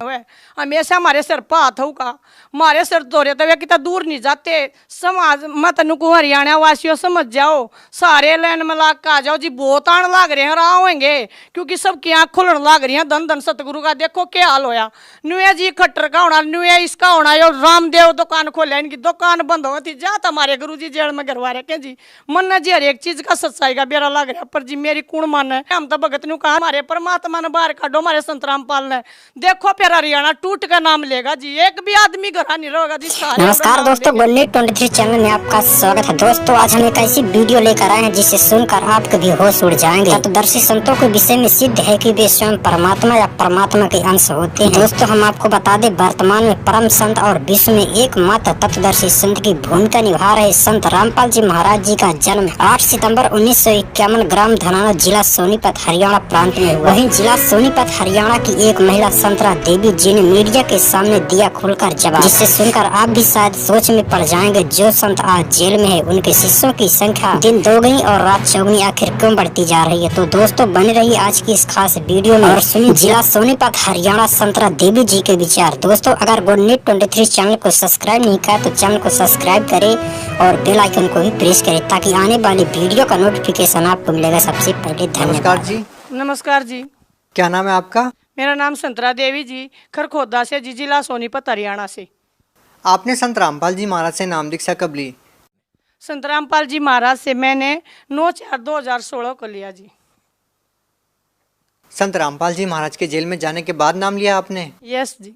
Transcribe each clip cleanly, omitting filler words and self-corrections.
हमेशा हमारे सिर पर हाथ होगा, हमारे सिर धोरे तो वे कितना दूर नहीं जाते। समाज मैं तेन को हरियाणा वासियों समझ जाओ, सारे लाइन में लाग के आ जाओ जी। बहुत आने लाग रहे हैं और आओगे, क्योंकि सबकी आँख खुलने लाग रही है। धन धन सतगुरु का देखो क्या हाल होया। नुए जी खट्टर का होना, नुए इसका होना। यो रामदेव दुकान खोले, इनकी दुकान बंद हो थी। जा हमारे गुरु जी जेल में गिरवा रखे जी। मन जी हर एक चीज का सच्चाई का बेरा लग रहा, पर जी मेरी कौन मान है। हम तो भगत नु कहा हमारे परमात्मा ने बाहर काटो, हमारे संत रामपाल ने। देखो फिर हरियाणा टूट का नाम लेगा जी, एक भी आदमी घर नहीं रहेगा जी। नमस्कार दोस्तों, गुरनीत 23 चैनल में आपका स्वागत है। दोस्तों आज हम एक ऐसी वीडियो लेकर आए हैं जिसे सुनकर आपके भी होश उड़ जाएंगे। तत्वदर्शी संतों के विषय में सिद्ध है कि वे स्वयं परमात्मा या परमात्मा के अंश होते हैं। दोस्तों हम आपको बता दें, वर्तमान में परम संत और विश्व में एकमात्र तत्वदर्शी संत की भूमिका निभा रहे संत रामपाल जी महाराज जी का जन्म 8 सितम्बर 1951 ग्राम धनाना, जिला सोनीपत, हरियाणा प्रांत में हुआ। वहीं जिला सोनीपत हरियाणा की एक महिला संतरा देवी जी ने मीडिया के सामने दिया खुलकर जवाब, जिसे सुनकर आप भी शायद सोच में पड़ जाएंगे। जो संत आज जेल में है, उनके शिष्यों की संख्या दिन दोगुनी और रात चौगुनी आखिर क्यों बढ़ती जा रही है। तो दोस्तों बने रहिए आज की इस खास वीडियो में और सुनिए जिला सोनीपत हरियाणा संतरा देवी जी के विचार। दोस्तों अगर गुरनीत 23 चैनल को सब्सक्राइब नहीं किया तो चैनल को सब्सक्राइब करें और बेल आइकन को भी प्रेस करें, ताकि आने वाली वीडियो का नोटिफिकेशन आपको मिलेगा सबसे पहले। धन्यवाद जी। नमस्कार जी। क्या नाम है आपका? मेरा नाम संतरा देवी जी, खरखोदा से जी, जिला सोनीपत हरियाणा से। आपने संत रामपाल जी महाराज से नाम दीक्षा कब ली? संत रामपाल जी महाराज से मैंने 9/4/2016 को लिया जी। संत रामपाल जी महाराज के जेल में जाने के बाद नाम लिया आपने? यस जी।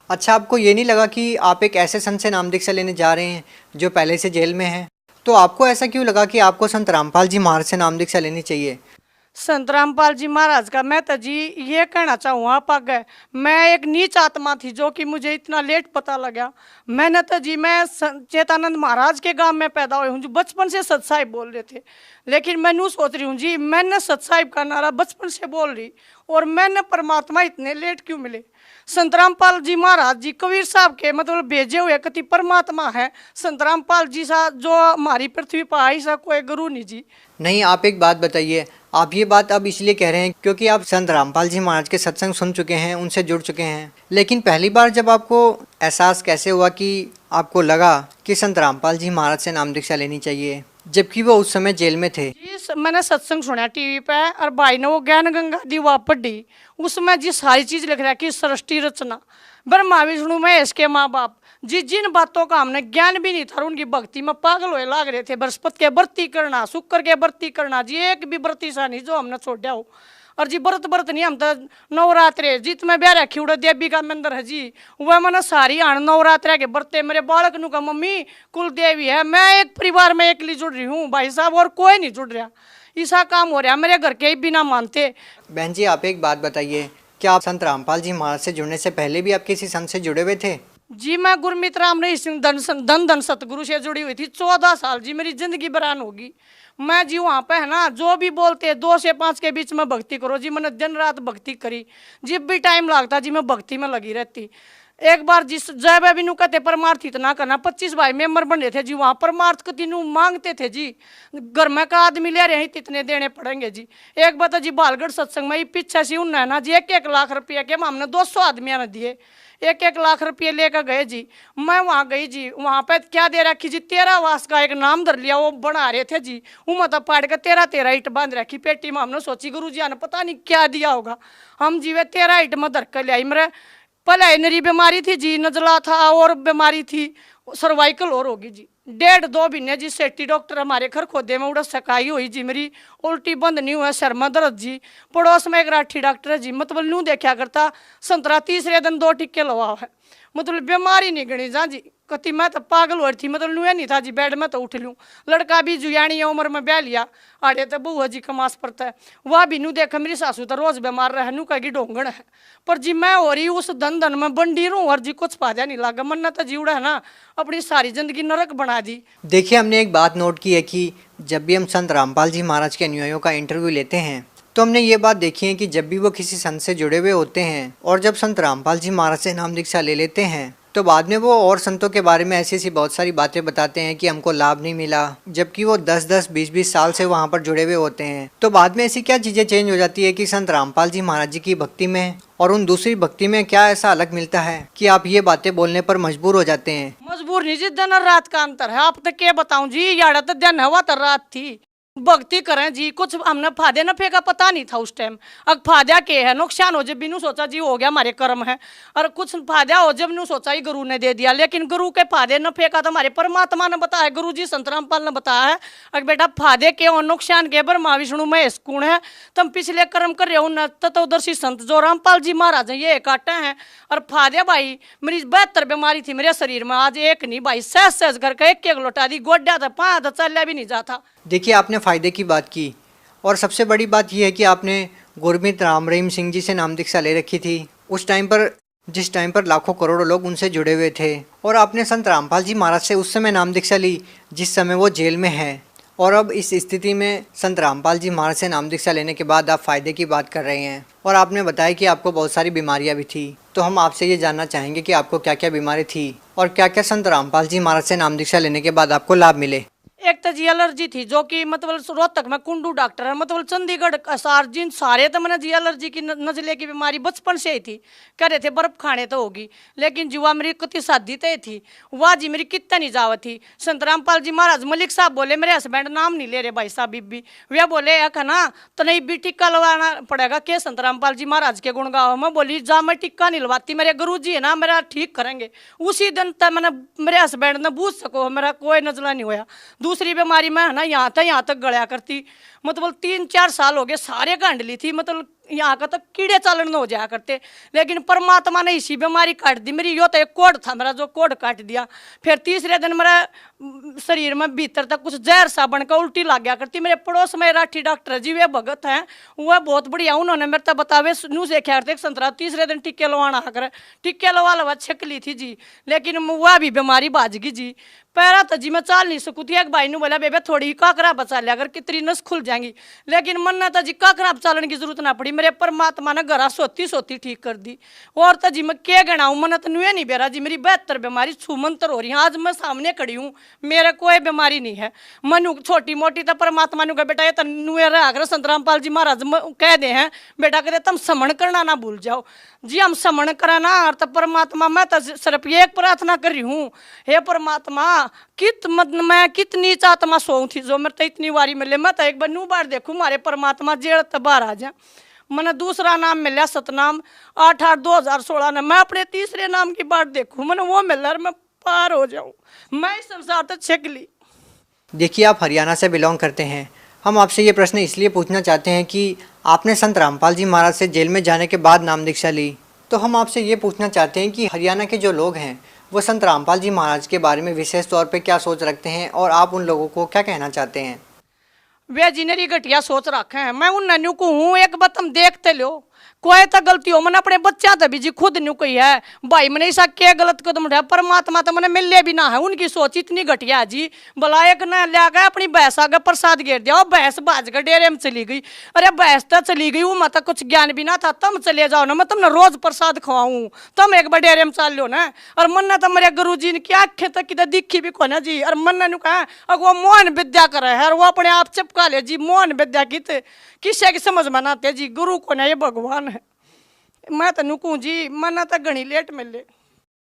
अच्छा, आपको ये नहीं लगा कि आप एक ऐसे संत से नाम दीक्षा लेने जा रहे हैं जो पहले से जेल में है? तो आपको ऐसा क्यों लगा कि आपको संत रामपाल जी महाराज से नाम दीक्षा लेनी चाहिए? संत रामपाल जी महाराज का मैं तो जी ये कहना चाहूँगा पग, मैं एक नीच आत्मा थी जो कि मुझे इतना लेट पता लगा। मैंने तो जी मैं चेतानंद महाराज के गांव में पैदा हुई हूँ जो बचपन से सत साहिब बोल रहे थे, लेकिन मैं यूँ सोच रही हूँ जी मैंने सत साहिब का नारा बचपन से बोल रही, और मैंने परमात्मा इतने लेट क्यों मिले। संत रामपाल जी महाराज जी कबीर साहब के मतलब भेजे हुए कति परमात्मा है। संत रामपाल जी सा जो हमारी पृथ्वी पर आई सा कोई गुरु नहीं जी। नहीं, आप एक बात बताइए, आप ये बात अब इसलिए कह रहे हैं क्योंकि आप संत रामपाल जी महाराज के सत्संग सुन चुके हैं, उनसे जुड़ चुके हैं, लेकिन पहली बार जब आपको एहसास कैसे हुआ कि आपको लगा कि संत रामपाल जी महाराज से नाम दीक्षा लेनी चाहिए, जबकि वो उस समय जेल में थे? जी मैंने सत्संग सुना टीवी पे, और भाई ने वो ज्ञान गंगा दीवा पढ़ी, उसमें जी सारी चीज लिख रहा है कि सृष्टि रचना, ब्रह्मा विष्णु महेश के माँ बाप जी। जिन बातों का हमने ज्ञान भी नहीं था, उनकी भक्ति में पागल होए लाग रहे थे। बृहस्पति के व्रती करना, शुक्र के व्रती करना जी, एक भी व्रती सा नहीं जो हमने छोड़ा हो। और जी व्रत नहीं, हम तो नवरात्रे जीत में ब्याह रखी उड़ा देवी का मंदिर है जी, वह मैंने सारी आन नवरात्रे के बरते। मेरे बालक नु का मम्मी कुल देवी है, मैं एक परिवार में अकेली जुड़ रही हूँ भाई साहब, और कोई नहीं जुड़ रहा। ऐसा काम हो रहा मेरे घर के ही बिना मानते। बहन जी आप एक बात बताइए, क्या आप संत रामपाल जी महाराज से जुड़ने से पहले भी आप किसी संत से जुड़े हुए थे? जी मैं गुरमीत राम रही सिंह धन धन सतगुरु से जुड़ी हुई थी 14 साल जी। मेरी जिंदगी बरान होगी। मैं जी वहाँ पे है ना जो भी बोलते हैं 2 से 5 के बीच में भक्ति करो जी, मैंने दिन रात भक्ति करी। जब भी टाइम लगता जी मैं भक्ति में लगी रहती। एक बार जिस जय भाई बिनू कहते परमार्थ इतना करना, 25 भाई मेंबर बने थे जी वहाँ, परमार्थ को तीनों मांगते थे जी। घर में का आदमी ले रहे हैं इतने देने पड़ेंगे जी। एक बात जी बालगढ़ सत्संग में पीछे से उन्ना ना जी 1-1 लाख रुपया के हमने 200 आदमियों ने दिए, 1-1 लाख रुपये लेकर गए जी। मैं वहाँ गई जी, वहाँ पे क्या दे रखी जी 13 वास का एक नाम धर लिया, वो बना रहे थे जी। वो मतलब पाड़ के 13 ईट बांध रखी पेटी में। हमने सोची गुरु जी ने पता नहीं क्या दिया होगा। हम जी वे 13 ईट में धर कर ले आई। मेरे पहले नरी बीमारी थी जी, नजला था और बीमारी थी सर्वाइकल और होगी जी। 1.5-2 महीने जी सेठी डॉक्टर हमारे घर खोदे में उड़ा सकाई हुई जी। मेरी उल्टी बंद नहीं हुआ, सर में दर्द जी। पड़ोस में एक राठी डॉक्टर है जी, मतलब न्यू देखा करता संतरा, तीसरे दिन 2 टिक्के लवा है, मतलब बीमारी नहीं गणी जा जी। कति मैं तो पागल हो रही थी, मतलब नुआ नहीं था जी, बेड में तो उठ लूँ। लड़का भी जुयानी उम्र में ब्याह लिया, आड़े तो बहू जी कमास पड़ता है। वह भी नू देखा मेरी सासू तो रोज बीमार रहे, नू कहेगी डोंगण है, पर जी मैं हो रही उस धन धन में बंडी रहूँ और जी कुछ फायदा नहीं लगा। मन तो जी उड़ा है ना अपनी सारी जिंदगी नरक बना दी। देखिए हमने एक बात नोट की है कि जब भी हम संत रामपाल जी महाराज के अनुयायियों का इंटरव्यू लेते हैं तो हमने ये बात देखी है कि जब भी वो किसी संत से जुड़े हुए होते हैं और जब संत रामपाल जी महाराज से नाम दीक्षा ले लेते हैं तो बाद में वो और संतों के बारे में ऐसी ऐसी बहुत सारी बातें बताते हैं कि हमको लाभ नहीं मिला, जबकि वो 10-10, 20-20 साल से वहाँ पर जुड़े हुए होते हैं। तो बाद में ऐसी क्या चीज़ें चेंज हो जाती है कि संत रामपाल जी महाराज जी की भक्ति में और उन दूसरी भक्ति में क्या ऐसा अलग मिलता है कि आप ये बातें बोलने पर मजबूर हो जाते हैं? मजबूर नहीं जी, दिन और रात का अंतर है। आप तो क्या बताऊं जी, याड़ा तो दिन हवा तो रात थी। भक्ति करें जी, कुछ हमने फायदे नफे का पता नहीं था उस टाइम। अब फायदा के है, नुकसान हो जब बिनू सोचा जी हो गया हमारे कर्म है, और कुछ फायदा हो जब नू सोचा ही गुरु ने दे दिया। लेकिन गुरु के फायदे नफे का तो हमारे परमात्मा ने बताया, गुरु जी संत रामपाल ने बताया है। अगर बेटा फायदे के और नुकसान के ब्रह्मा विष्णु महेश गुण है, तुम पिछले कर्म कर रहे हो न तत्वदर्शी संत जो रामपाल जी महाराज ये काटे हैं। और फायदे भाई, मेरी 72 बीमारी थी मेरे शरीर में, आज एक नहीं भाई, सहज सहज करके एक लौटा दी, गोड्या था, 5 चलिया भी नहीं जाता। देखिए, आपने फ़ायदे की बात की और सबसे बड़ी बात यह है कि आपने गुरमीत राम रहीम सिंह जी से नाम दीक्षा ले रखी थी उस टाइम पर, जिस टाइम पर लाखों करोड़ों लोग उनसे जुड़े हुए थे। और आपने संत रामपाल जी महाराज से उस समय नाम दीक्षा ली जिस समय वो जेल में है। और अब इस स्थिति में संत रामपाल जी महाराज से नाम दीक्षा लेने के बाद आप फ़ायदे की बात कर रहे हैं। और आपने बताया कि आपको बहुत सारी बीमारियां भी थी। तो हम आपसे ये जानना चाहेंगे कि आपको क्या क्या बीमारी थी और क्या क्या संत रामपाल जी महाराज से नाम दीक्षा लेने के बाद आपको लाभ मिले। एक तो जी एलर्जी थी, जो कि मतलब रोहतक में कुंडू डॉक्टर है, मतलब चंडीगढ़ असार जिन सारे तो मैंने जी एलर्जी की नजले की बीमारी बचपन से ही थी। कह रहे थे बर्फ खाने तो होगी, लेकिन जुआ मेरी कति शादी तय थी, वह जी मेरी कितना नहीं जावत थी। संत रामपाल जी महाराज मलिक साहब बोले, मेरे हस्बैंड नाम नहीं ले रहे भाई साहब बीबी, वे बोले एक है ना तो नहीं भी टिक्का लगवाना पड़ेगा के संत रामपाल जी महाराज के गुण गाओ। मैं बोली जा मैं टिक्का नहीं लगवाती, मेरे गुरु जी है ना मेरा ठीक करेंगे। उसी दिन तक मैंने मेरे हस्बैंड ने बूझ सको मेरा कोई नजला नहीं होया। दूसरी बीमारी में है ना यहाँ तक गड़िया करती, मतलब 3-4 साल हो गए सारे गांड ली थी, मतलब यहाँ का तो कीड़े चालन हो जाया करते। लेकिन परमात्मा ने इसी बीमारी काट दी मेरी। यो तो एक कोड था मेरा, जो कोड काट दिया। फिर तीसरे दिन मेरा शरीर में भीतर तक कुछ जहर सा बनकर उल्टी लग गया करती। मेरे पड़ोस में राठी डॉक्टर जी वे भगत हैं, वह बहुत बढ़िया, उन्होंने मेरे तक बतावे न्यू से ख्याल थे संतरा तीसरे दिन टिक्के लवाना आकर टिक्के लवा छक ली थी जी। लेकिन वह भी बीमारी बाज गई जी। पैरा तो जी मैं चाल नहीं सकू थी। एक भाई ने बोला बेबे थोड़ी काकरा बचा लिया अगर कितनी नस खुल जाएंगी, लेकिन मन ने तो जी काकरा चालन की जरूरत ना पड़ी। मेरे परमात्मा ने घरा सोती ठीक कर दी। और तो जी मैं क्या गणाऊँ, मन तो नुए नहीं बेरा जी मेरी 72 बीमारी छूमंतर हो रही है। आज मैं सामने खड़ी हूँ, मेरे कोई बीमारी नहीं है। मनु छोटी मोटी तो परमात्मा ने कहा बेटा ये तो नुए रहा संत रामपाल जी महाराज कह दे हैं बेटा कहते तुम समण करना ना भूल जाओ जी। हम समण करा ना और तो परमात्मा मैं तो सिर्फ ये एक प्रार्थना कर रही हूँ, हे परमात्मा मैं कितनी चातमा सो थी जो मेरे तो इतनी बारी मिले। मैं तो एक बार नू बार देखूँ मारे परमात्मा जेड़ तो बाहर आ जा। मैंने दूसरा नाम मिला सतनाम 8/8/2016 ने, मैं अपने तीसरे नाम की बात देखूँ मैंने वो मिला मैं पार हो जाऊँ, मैं इस संसार तक छक ली। देखिए, आप हरियाणा से बिलोंग करते हैं। हम आपसे ये प्रश्न इसलिए पूछना चाहते हैं कि आपने संत रामपाल जी महाराज से जेल में जाने के बाद नाम दीक्षा ली, तो हम आपसे ये पूछना चाहते हैं कि हरियाणा के जो लोग हैं वो संत रामपाल जी महाराज के बारे में विशेष तौर पे क्या सोच रखते हैं और आप उन लोगों को क्या कहना चाहते हैं? वे जिनेरी घटिया सोच रखे हैं, मैं उन नन्यू को हूँ एक बात तुम देखते लो, कोई तो गलती हो मैंने अपने बच्चा तो भी जी खुद न्यू कही है भाई मैंने ऐसा क्या गलत कदम उठाया, परमात्मा तो मैंने मिले भी ना है। उनकी सोच इतनी घटिया है जी, भला एक न लिया गया अपनी भैंस आगे प्रसाद घेर दिया, भैंस बाज कर डेरे में चली गई। अरे भैंस तो चली गई, वो मत कुछ ज्ञान भी ना था, तुम चले जाओ ना मैं तुमने रोज प्रसाद खवाऊं, तुम एक बार डेरे में चल लो ना। और मन तो मेरे गुरु जी ने क्या आखे तक किधर दिखी भी को ना जी। और मन ने कहा अगर वो मोहन विद्या करे है और वो अपने आप चिपका ले जी, मोहन विद्या किसे की समझ में आते जी, गुरु को ना ये भगवान है। मैं तो नुकू जी मन तो घनी लेट मिले।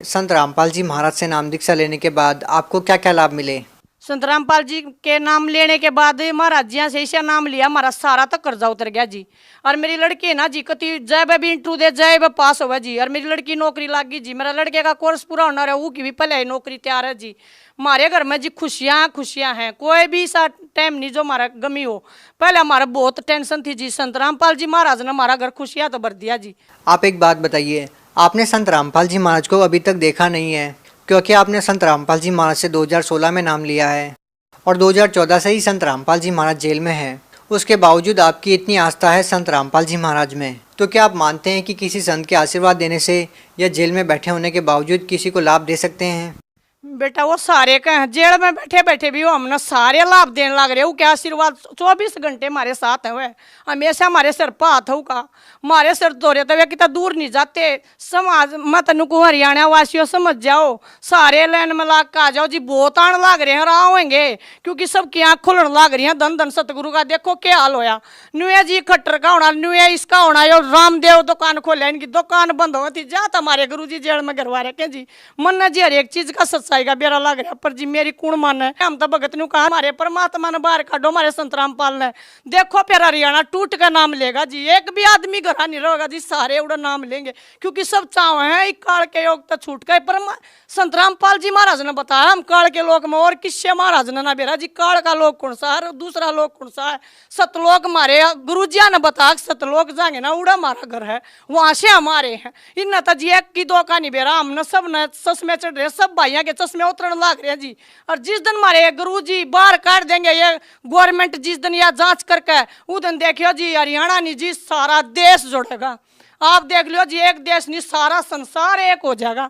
संत रामपाल जी महाराज से नाम दीक्षा लेने के बाद आपको क्या क्या लाभ मिले? संत रामपाल जी के नाम लेने के बाद महाराज जी से ऐसा नाम लिया हमारा सारा तक कर्जा उतर गया जी। और मेरी लड़की है ना जी कति जय भी इंटरव्यू दे जय पास हुआ जी। और मेरी लड़की नौकरी लग गई जी, मेरा लड़के का कोर्स पूरा होना रहा, वो की भी पहले नौकरी तैयार है जी। हमारे घर में जी खुशियाँ हैं, कोई भी सा टाइम नहीं जो हमारा गमी हो। पहले हमारा बहुत टेंशन थी जी, संत रामपाल जी महाराज ने हमारा घर खुशियाँ तो भर दिया जी। आप एक बात बताइए, आपने संत रामपाल जी महाराज को अभी तक देखा नहीं है क्योंकि आपने संत रामपाल जी महाराज से 2016 में नाम लिया है और 2014 से ही संत रामपाल जी महाराज जेल में है। उसके बावजूद आपकी इतनी आस्था है संत रामपाल जी महाराज में, तो क्या आप मानते हैं कि किसी संत के आशीर्वाद देने से या जेल में बैठे होने के बावजूद किसी को लाभ दे सकते हैं? बेटा वो सारे का है, जेल में बैठे बैठे भी वो हमने सारे लाभ देने लग रहे हो। क्या आशीर्वाद 24 घंटे हमारे साथ है, वह हमेशा हमारे सिर पर हाथ हो का, हमारे सिर तो रहते वे कितना दूर नहीं जाते। समाज मैं तनु को हरियाणा वासियों समझ जाओ, सारे लाइन में लाग का आ जाओ जी, बहुत आने लग रहे हैं और आओगे क्योंकि सबकी आँख खुलने लग रही है। धन धन सतगुरु का देखो क्या हाल होया, नुए जी खट्टर का होना, नुए इसका होना, यो रामदेव दुकान खोले, इनकी दुकान बंद हो थी, जा हमारे गुरु जी जेल में गिरवा रखे जी। मन जी हर एक चीज का सच्चाई का बेरा लग रहा, पर जी मेरी कौन मान है, हम तो भगत ने कहा हमारे परमात्मा ने बाहर काटो, हमारे संत रामपाल ने देखो फिर हरियाणा टूट का नाम लेगा जी, एक भी आदमी घर नहीं रहेगा जी, सारे उड़ा नाम लेंगे क्योंकि सब चाव है एक काल के योग तो छूट गए। पर संत रामपाल जी महाराज ने बताया हम काल के लोग में, और किससे महाराज ने ना बेरा जी काल का लोग कौन सा है, दूसरा लोग कौन सा है, सतलोक हमारे गुरु जी ने बताया सतलोक जाएंगे ना, उड़ा हमारा घर है, वहां से हमारे हैं। इन तो जी एक की दो का नहीं बेरा, हमने सब ने चश्मे चढ़ रहे, सब भाइयों के चश्मे उतरने लग रहे हैं जी। और जिस दिन हमारे गुरु जी बाहर काट देंगे ये गवर्नमेंट, जिस दिन यह जांच करके उस दिन देखियो जी हरियाणा नहीं जी सारा देश जुड़ेगा। आप देख लो जी, एक देश नहीं सारा संसार एक हो जाएगा।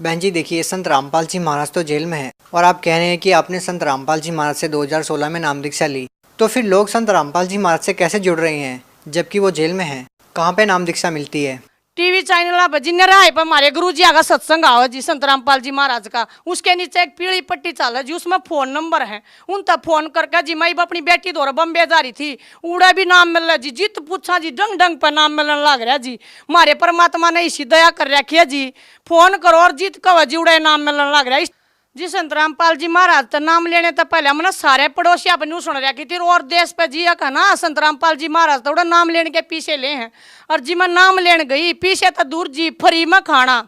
बहन जी देखिए, संत रामपाल जी महाराज तो जेल में है और आप कह रहे हैं कि आपने संत रामपाल जी महाराज से 2016 में नाम दीक्षा ली, तो फिर लोग संत रामपाल जी महाराज से कैसे जुड़ रहे हैं जबकि वो जेल में हैं? कहाँ पे नाम दीक्षा मिलती है? टीवी चैनल जिन्हें राय पर हमारे गुरु जी का सत्संग आओ जी संत रामपाल जी महाराज का, उसके नीचे एक पीली पट्टी चाल जी, उसमें फोन नंबर है, उन तक फोन करके जी मैं अपनी बेटी दौरा बम्बे जा रही थी, उड़ा भी नाम मिल रहा जी, जित पूछा जी डंग डंग पर नाम मिलने लग रहा जी। हमारे परमात्मा ने इसी दया कर रखी है जी, फोन करो और जीत कहो जी उड़ा नाम मिलने लग रहा है जी। संत रामपाल जी महाराज तो नाम लेने तो पहले हमने सारे पड़ोसी अपनी सुन रखी थी, और देश पे जी का ना संत रामपाल जी महाराज तो नाम लेने के पीछे ले हैं। और जी मैं नाम लेने गई पीछे तो दूर जी, फ्री में खाना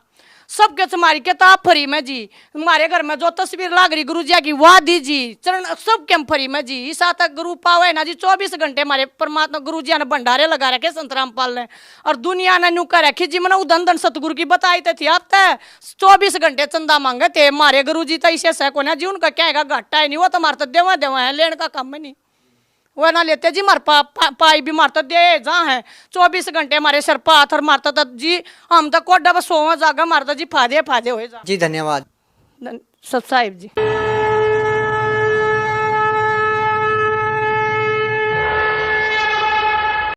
सबके तुम्हारी किताब फ्री में जी, हमारे घर में जो तस्वीर लाग रही गुरु जी की वाह दी जी, चरण सबके हम फ्री में जी। इस तक गुरु पावे ना जी 24 घंटे हमारे परमात्मा गुरु जी ने भंडारे लगा रखे संत रामपाल ने, और दुनिया ने न्यू कर रखी जी। मैंने उदन धन सतगुरु की बताई थी आप तय 24 घंटे चंदा मांगे थे हमारे गुरु जी, तो इसे सको ना जी, उनका क्या है घाटा है नहीं, वो तो हमारे तो देवा देवा है, लेने का काम है नहीं, वह ना लेते जी। मार पाई भी मारता दे जहाँ है 24 घंटे हमारे सर पर हाथ और मारता था जी, हम तो कोडा बस सोवा जागा मारता जी, फायदे फायदे हो जा जी। धन्यवाद सत साहिब जी।